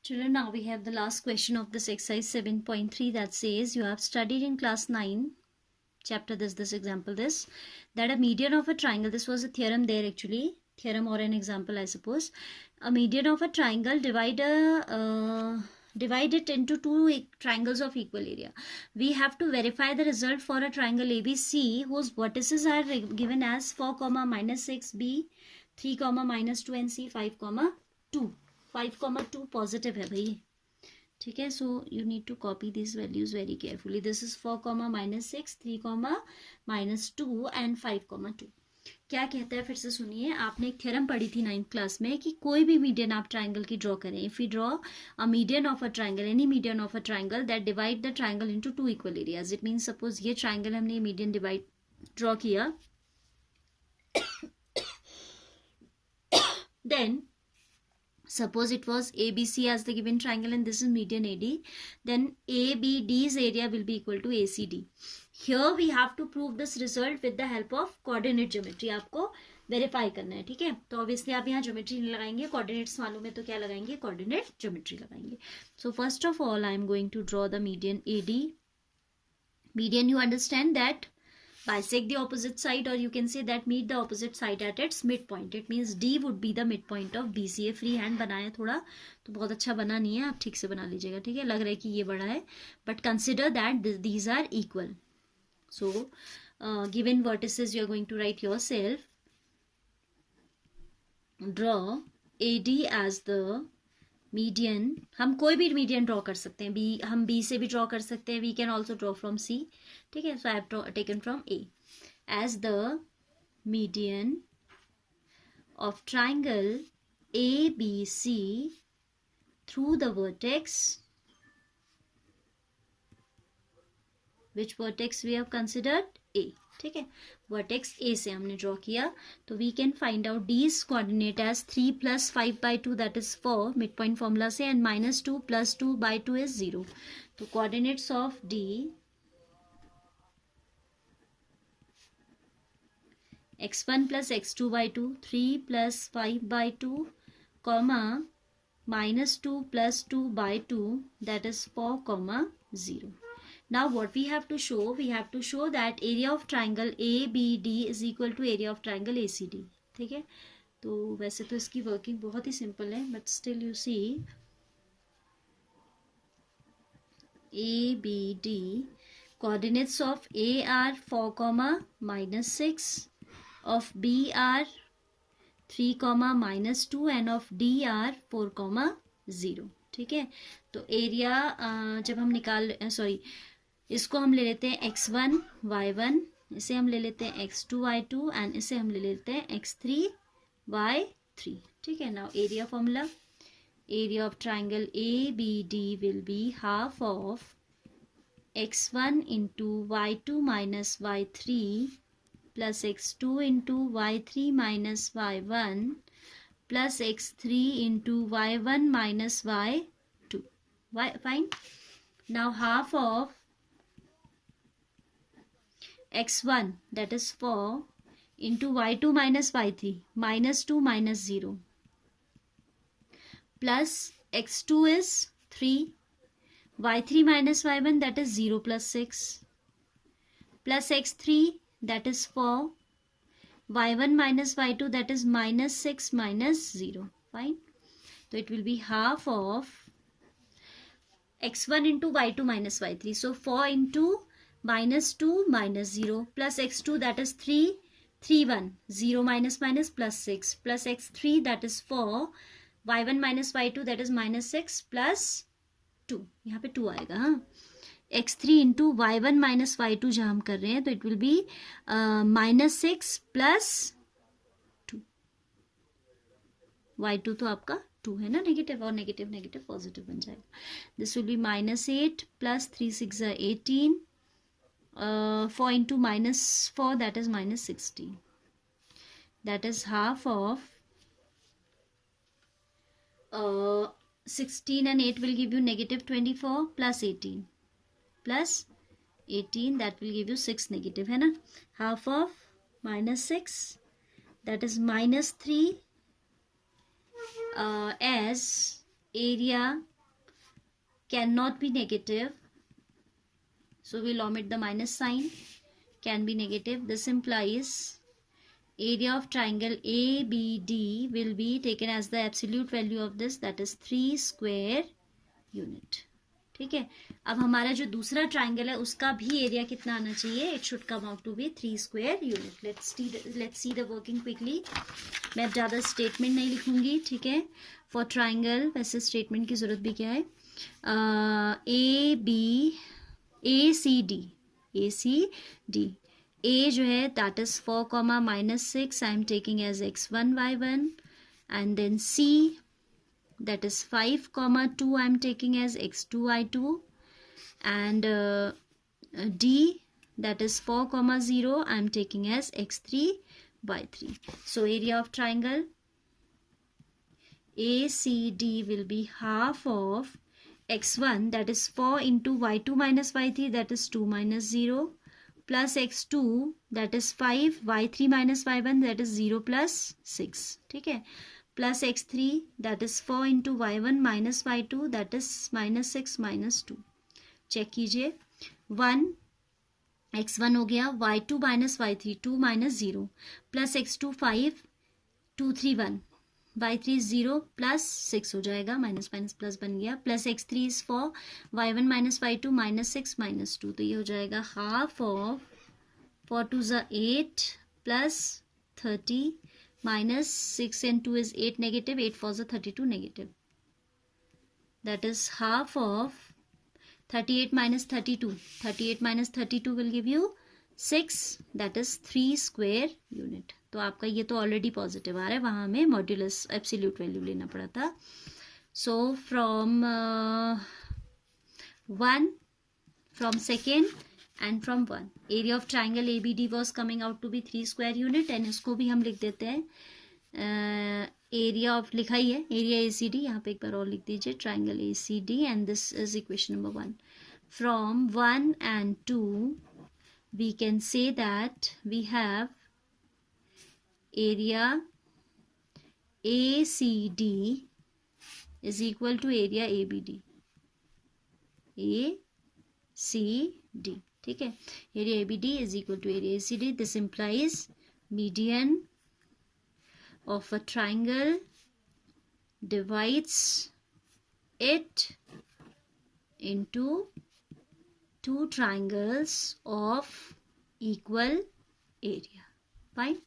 Children, now we have the last question of this exercise 7.3 that says you have studied in class 9 chapter this example that a median of a triangle, this was a theorem there actually, theorem or an example I suppose, a median of a triangle divide it into two triangles of equal area. We have to verify the result for a triangle ABC whose vertices are given as 4, -6, B 3, -2 and C 5, 2. 5, 2 positive है भाई, ठीक है. So you need to copy this values very carefully. This is 4, -6, 3, -2 and 5, 2. क्या कहता है फिर से सुनिए. आपने एक थ्योरम पढ़ी थी 9th क्लास में कि कोई भी मीडियन आप ट्राइंगल की ड्रॉ करें. If you draw a median of a triangle, any median of a triangle that divide the triangle into two equal areas. It means suppose ये ट्राइंगल हमने मीडियन डिवाइड ड्रॉ किया, then suppose it was ABC as the given triangle and this is median AD, then ABD's area will be equal to ACD. Here we have to prove this result with the help of coordinate geometry. आपको verify करना है, ठीक है. तो obviously आप यहाँ geometry नहीं लगाएंगे, कोऑर्डिनेट्स मालूम है तो क्या लगाएंगे, कोऑर्डिनेट ज्योमेट्री लगाएंगे. So first of all I am going to draw the median AD. Median, you understand that bisect the opposite side, or you can say that meet the opposite side at its midpoint. It means D would be the midpoint of BC. Free hand बनाया थोड़ा तो बहुत अच्छा बना नहीं है, आप ठीक से बना लीजिएगा, ठीक है. लग रहा है कि ये बड़ा है but consider that these are equal. So given vertices you are going to write yourself. Draw AD as the median. हम कोई भी मीडियन ड्रॉ कर सकते हैं. हम B से भी ड्रॉ कर सकते हैं. We can also draw from C, ठीक है. So I have taken from A as the median of triangle ABC through the vertex. Which vertex we have considered? A, ठीक है. वर्टेक्स A से हमने ड्रॉ किया तो we can find out D's coordinate as 3 + 5/2 that is 4 mid point formula से, and -2 + 2/2 is 0. तो coordinates of D x1 + x2/2, 3 + 5/2, -2 + 2/2 that is 4, 0. Now what we have to show? We have to show that area of triangle ABD is equal to area of triangle ACD, ठीक है. तो वैसे तो इसकी working बहुत ही simple है but still you see ABD coordinates of A are 4, -6, of B are 3, -2 and of D are 4, 0, ठीक है. तो एरिया जब हम सॉरी इसको हम ले लेते हैं x1 y1, इसे हम ले लेते हैं x2 y2 एंड इसे हम ले लेते हैं x3 y3, ठीक है. Now area formula. Area of triangle ABD will be half of x1 into y2 minus y3 plus x2 into y3 minus y1 plus x3 into y1 minus y2. Fine. Now half of x1 that is 4 into y2 minus y3 -2 -0 plus x2 is 3, y3 minus y1 that is 0 + 6 plus x3 that is 4, y1 minus y2 that is -6 -0. Fine. So it will be half of x1 into y2 minus y3. So 4 into -2 -0 plus x2 that is 3, 3 1 0 minus plus 6 plus x3 that is 4, y1 minus y2 that is -6 plus 2. यहाँ पे 2 आएगा. हाँ, x3 into y1 minus y2 जहाँ हम कर रहे हैं तो it will be -6 plus 2. y2 तो आपका 2 है ना, नेगेटिव, और नेगेटिव नेगेटिव पॉजिटिव बन जाएगा. This will be -8 plus 3 6 18. 4 into -4 that is -16. That is half of 16 and 8 will give you -24 plus 18 plus 18 that will give you 6 negative, है ना. Half of -6 that is -3 as area cannot be negative, so we'll omit the minus sign. Can be negative. This implies area of triangle ABD will be taken as the absolute value of this, that is 3 square unit. ठीक है, अब हमारा जो दूसरा triangle है उसका भी area कितना आना चाहिए? It should come out to be 3 square unit. Let's see the working quickly. मैं ज़्यादा स्टेटमेंट नहीं लिखूंगी. ठीक है, फॉर ट्राइंगल वैसे स्टेटमेंट की जरूरत भी क्या है? ACD. A जो है that is 4, -6. I am taking as x1, y1. And then C that is 5, 2. I am taking as x2, y2. And D that is 4, 0. I am taking as x3, y3. So area of triangle ACD will be half of x1 that is 4 into y2 minus y3 that is 2 minus 0 plus x2 that is 5 y3 minus y1 that is 0 plus 6. ठीक है, plus x3 that is 4 into y1 minus y2 that is minus 6 minus 2. Check कीजिए. 1 x1 हो गया, y2 minus y3 2 minus 0 plus x2 5 2 3 1 y3 0 plus 6 हो जाएगा, minus minus plus बन गया, plus x3 is 4 y1 minus y2 minus 6 minus 2. तो ये हो जाएगा हाफ ऑफ 4 2 ज़ा 8 plus 30 minus 6 and 2 is 8 negative, 8 4 ज़ा 32 negative. That is half of 38 minus 32. 38 minus 32 will give you 6, that is 3 square unit. तो आपका ये तो ऑलरेडी पॉजिटिव आ रहा है, वहाँ हमें मॉड्यूलस एब्सोल्यूट वैल्यू लेना पड़ा था. So from 1 from second and from 1 area of triangle ABD was coming out to be 3 square unit. And इसको भी हम लिख देते हैं एरिया ऑफ, लिखा ही है एरिया ACD, यहाँ पे एक बार और लिख दीजिए triangle ACD. And this is equation number 1. From 1 and 2 we can say that we have area ACD is equal to area ABD. ACD. ठीक है, area ABD is equal to area ACD. This implies median of a triangle divides it into two triangles of equal area. Fine.